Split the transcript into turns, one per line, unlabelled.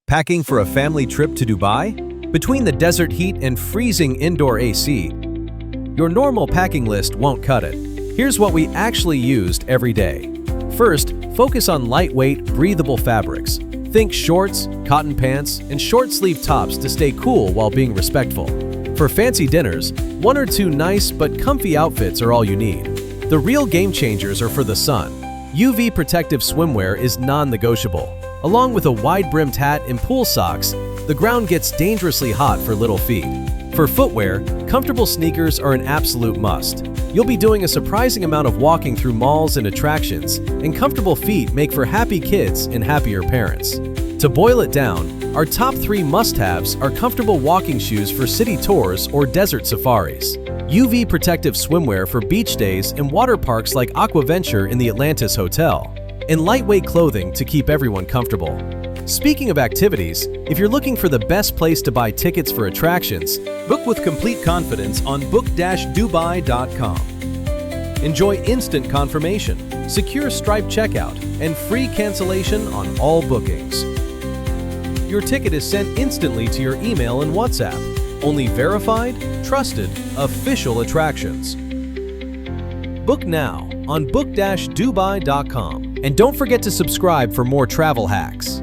Packing for a family trip to Dubai? Between the desert heat and freezing indoor AC, your normal packing list won't cut it. Here's what we actually used every day. First, focus on lightweight, breathable fabrics. Think shorts, cotton pants, and short-sleeve tops to stay cool while being respectful. For fancy dinners, one or two nice but comfy outfits are all you need. The real game changers are for the sun. UV protective swimwear is non-negotiable. Along with a wide-brimmed hat and pool socks, the ground gets dangerously hot for little feet. For footwear, comfortable sneakers are an absolute must. You'll be doing a surprising amount of walking through malls and attractions, and comfortable feet make for happy kids and happier parents. To boil it down, our top 3 must-haves are comfortable walking shoes for city tours or desert safaris, UV protective swimwear for beach days and water parks like Aquaventure in the Atlantis Hotel, and lightweight clothing to keep everyone comfortable. Speaking of activities, if you're looking for the best place to buy tickets for attractions, book with complete confidence on book-dubai.com. Enjoy instant confirmation, secure Stripe checkout, and free cancellation on all bookings. Your ticket is sent instantly to your email and WhatsApp. Only verified, trusted, official attractions. Book now on book-dubai.com. And don't forget to subscribe for more travel hacks.